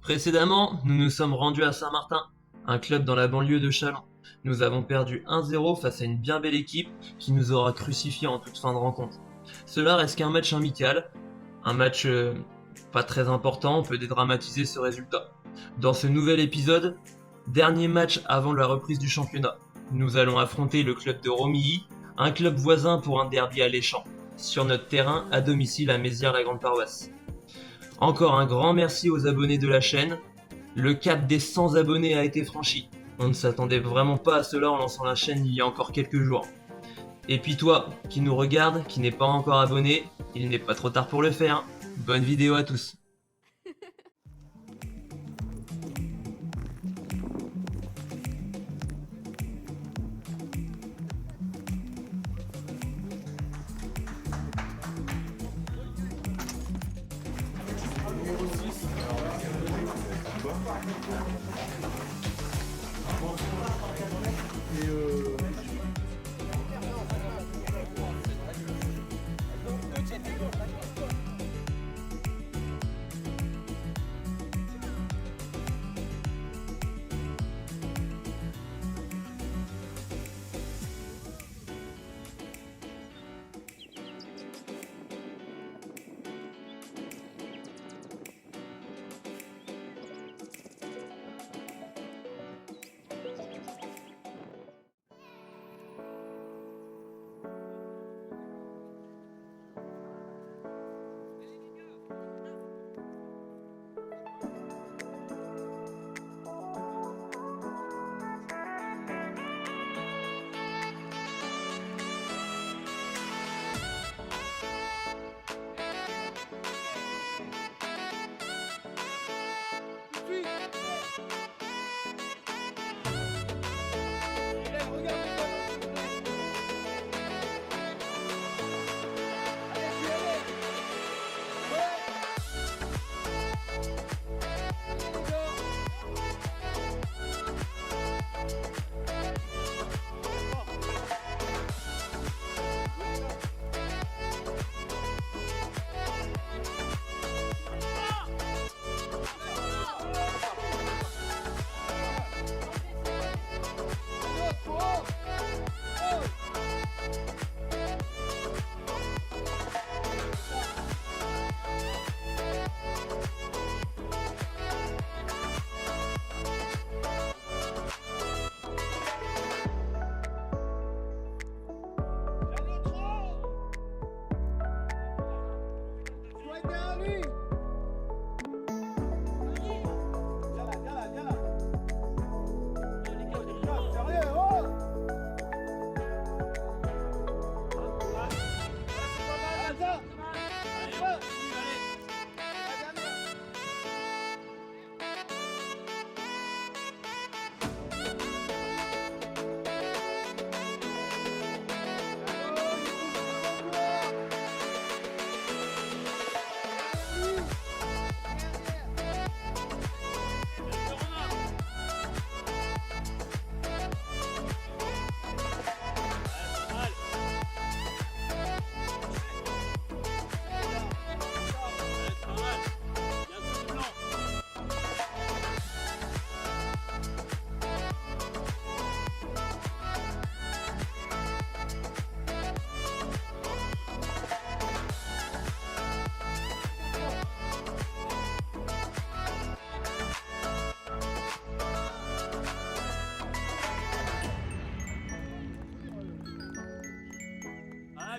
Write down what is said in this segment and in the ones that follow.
Précédemment, nous nous sommes rendus à Saint-Martin, un club dans la banlieue de Châlons. Nous avons perdu 1-0 face à une bien belle équipe qui nous aura crucifiés en toute fin de rencontre. Cela reste qu'un match amical, un match pas très important, on peut dédramatiser ce résultat. Dans ce nouvel épisode, dernier match avant la reprise du championnat, nous allons affronter le club de Romilly, un club voisin pour un derby alléchant, sur notre terrain à domicile à Mézières-la-Grande-Paroisse. Encore un grand merci aux abonnés de la chaîne. Le cap des 100 abonnés a été franchi. On ne s'attendait vraiment pas à cela en lançant la chaîne il y a encore quelques jours. Et puis toi, qui nous regarde, qui n'est pas encore abonné, il n'est pas trop tard pour le faire. Bonne vidéo à tous.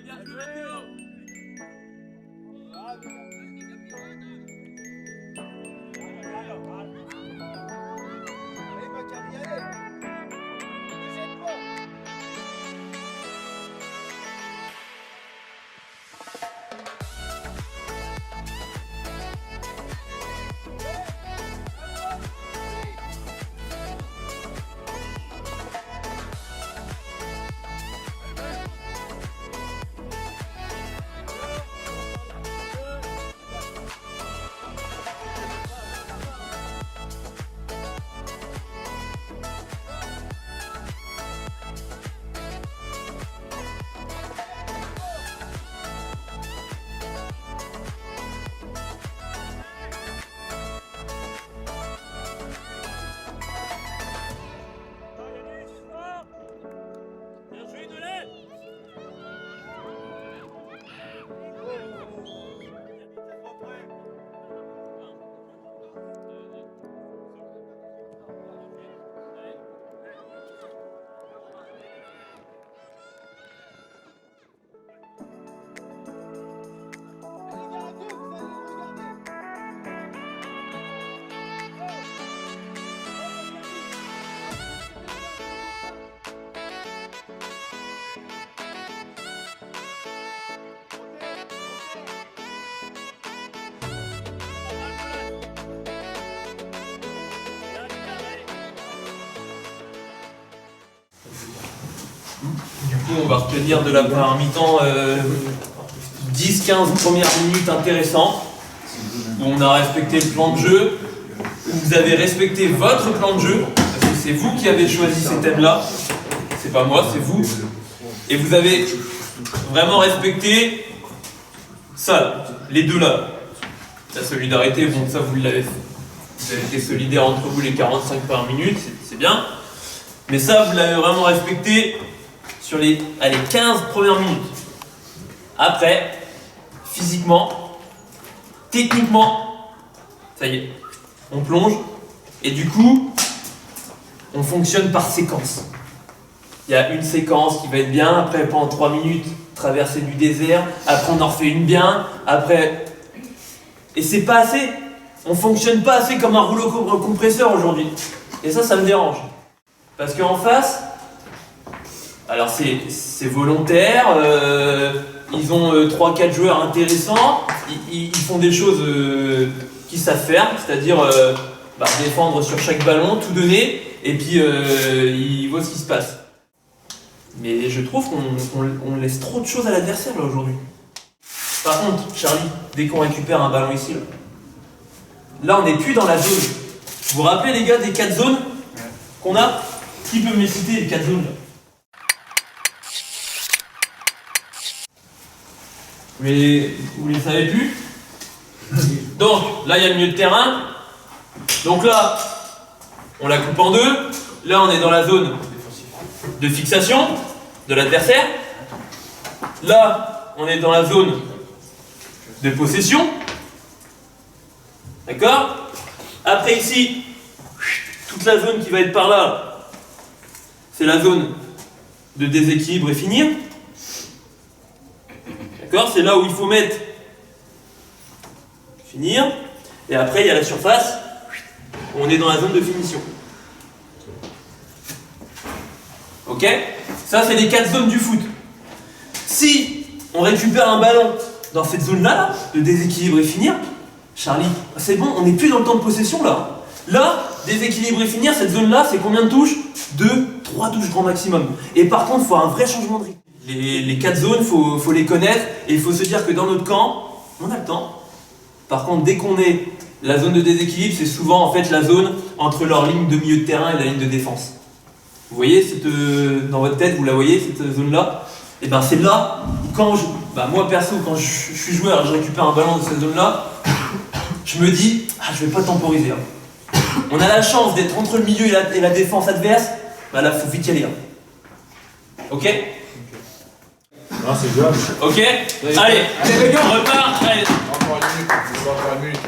Bien joué Théo. Du coup, on va retenir de la première mi-temps 10-15 premières minutes intéressantes, où on a respecté le plan de jeu, où vous avez respecté votre plan de jeu, parce que c'est vous qui avez choisi ces thèmes-là, c'est pas moi, c'est vous, et vous avez vraiment respecté ça, les deux là. La solidarité, bon, ça vous l'avez fait. Vous avez été solidaires entre vous les 45 par minute, c'est bien. Mais ça, vous l'avez vraiment respecté sur les 15 premières minutes. Après, physiquement, techniquement, ça y est, on plonge. Et du coup, on fonctionne par séquence. Il y a une séquence qui va être bien, après pendant 3 minutes, traverser du désert, après on en refait une bien, après... Et c'est pas assez. On fonctionne pas assez comme un rouleau compresseur aujourd'hui. Et ça me dérange. Parce qu'en face, alors c'est volontaire, ils ont 3-4 joueurs intéressants, ils font des choses qu'ils savent faire, c'est-à-dire défendre sur chaque ballon, tout donner, et puis ils voient ce qui se passe. Mais je trouve qu'on laisse trop de choses à l'adversaire là aujourd'hui. Par contre, Charlie, dès qu'on récupère un ballon ici, là on n'est plus dans la zone. Vous vous rappelez les gars des 4 zones qu'on a? Qui peut me les citer les 4 zones là? Mais vous les savez plus? Donc là il y a le milieu de terrain. Donc là, on la coupe en deux. Là on est dans la zone de fixation de l'adversaire. Là, on est dans la zone de possession. D'accord? Après ici, toute la zone qui va être par là, c'est la zone de déséquilibre et finir. D'accord? C'est là où il faut mettre finir. Et après, il y a la surface où on est dans la zone de finition. Ok? Ça, c'est les 4 zones du foot. Si on récupère un ballon dans cette zone-là, de déséquilibre et finir, Charlie, c'est bon, on n'est plus dans le temps de possession là. Là, déséquilibre et finir, cette zone-là, c'est combien de touches? 2, 3 touches grand maximum. Et par contre, il faut un vrai changement de rythme. Les 4 zones, il faut les connaître, et il faut se dire que dans notre camp, on a le temps. Par contre, dès qu'on est la zone de déséquilibre, c'est souvent en fait la zone entre leur ligne de milieu de terrain et la ligne de défense. Vous voyez, dans votre tête, vous la voyez, cette zone-là? Et bien c'est là, moi perso, quand je suis joueur et je récupère un ballon de cette zone-là, je me dis, je vais pas temporiser. Hein. On a la chance d'être entre le milieu et la défense adverse, là, faut vite y aller. Hein. Ok? Non, c'est jouable. Ok? Allez, les gars, on repart. Allez. Encore une minute.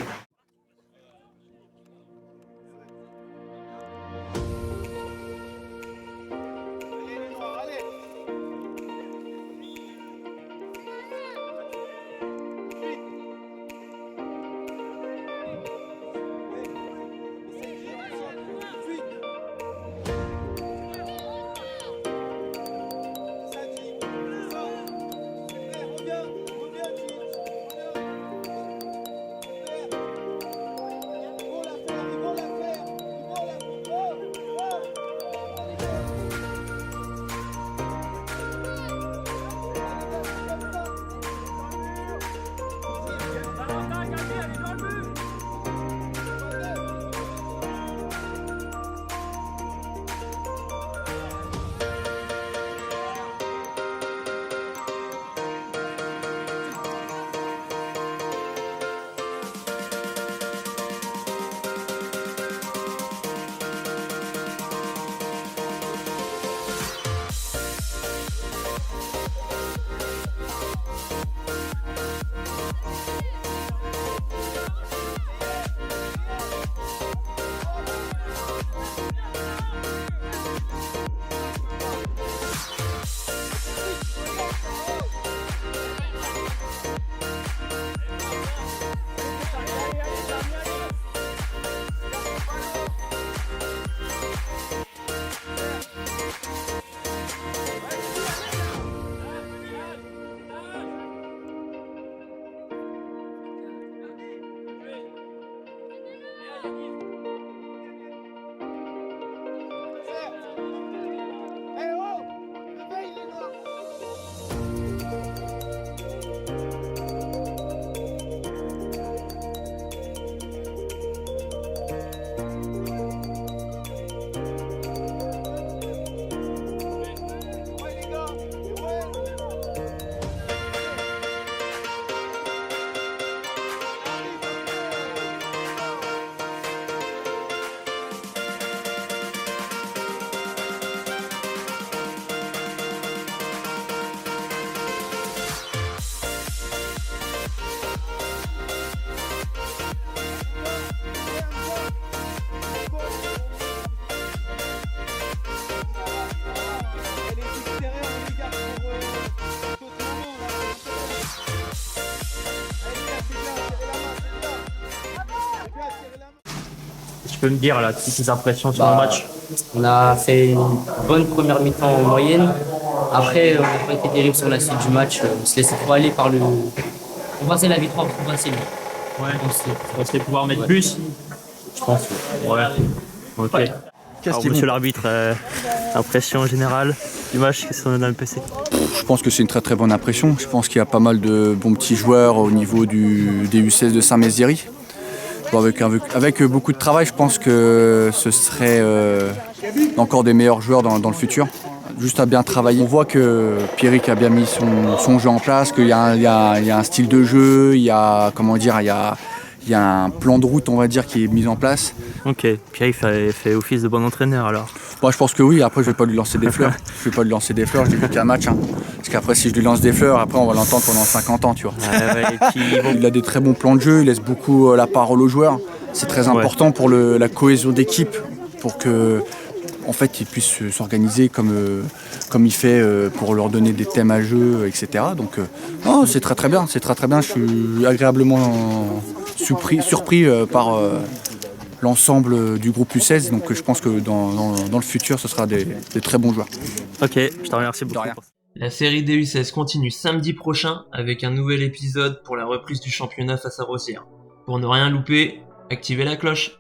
Tu peux me dire là, tes impressions sur le match? On a fait une bonne première mi-temps en moyenne. Après, on n'a pas été terrible sur la suite du match. On se laissait trop aller par le. On passait la victoire trop facile. Ouais. On pensait pouvoir mettre plus? Je pense. Ouais. Ok. Alors, monsieur l'arbitre, impression générale du match, qu'est-ce qu'on a dans le PC? Je pense que c'est une très très bonne impression. Je pense qu'il y a pas mal de bons petits joueurs au niveau des U16 de Saint-Mézières. Bon, avec beaucoup de travail, je pense que ce serait encore des meilleurs joueurs dans le futur. Juste à bien travailler. On voit que Pierrick a bien mis son jeu en place, qu'il y a un style de jeu, il y a un plan de route, on va dire, qui est mis en place. Ok, Pierre fait office de bon entraîneur alors. Moi, je pense que oui. Après, je vais pas lui lancer des fleurs. Je dis plus qu'un match. Hein. Parce qu'après, si je lui lance des fleurs, après, on va l'entendre pendant 50 ans, tu vois. Il a des très bons plans de jeu. Il laisse beaucoup la parole aux joueurs. C'est très important pour la cohésion d'équipe, pour que, en fait, il puisse s'organiser comme il fait pour leur donner des thèmes à jeu, etc. Donc, non, c'est très très bien. C'est très très bien. Je suis agréablement surpris par l'ensemble du groupe U16, donc je pense que dans le futur, ce sera des très bons joueurs. Ok, je te remercie beaucoup. La série des U16 continue samedi prochain avec un nouvel épisode pour la reprise du championnat face à Rosières. Pour ne rien louper, activez la cloche.